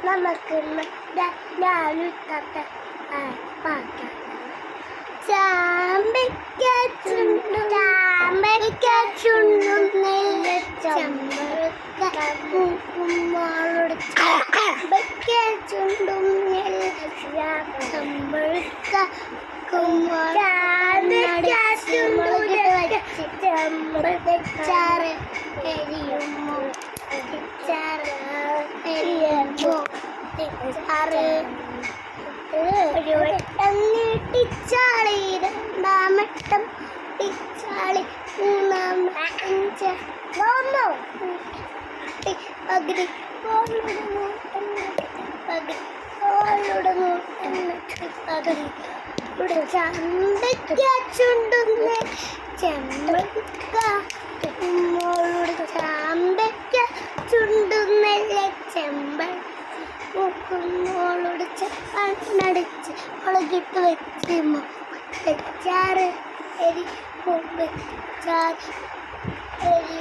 നമുക്ക് ഞാനും തത്ത പാട്ട് ചാമ്പയ്ക്ക ചുണ്ടും നെല്ല ചമ്പഴക്ക പൂക്കുമ്പോളോട് ചാമ്പയ്ക്ക ചുണ്ടും നെല്ല ചമ്പഴക്ക ചാറ് എരിയുമോ ഒരു വട്ടം നീട്ടിച്ചാളി രണ്ടാമട്ടം ടിച്ചാളി മൂന്നാം പകുതി പകുതി ചമ്പയ്ക്ക ചുണ്ടുന്ന ചെമ്പക്ക മോളോട് ചാമ്പയ്ക്ക ചുണ്ടുന്നല്ല ചെമ്പോളോട് കണ്ണടിച്ച് മുളകിട്ട് വെച്ച് വെച്ചാറ് എരി വെച്ചാറ് എരി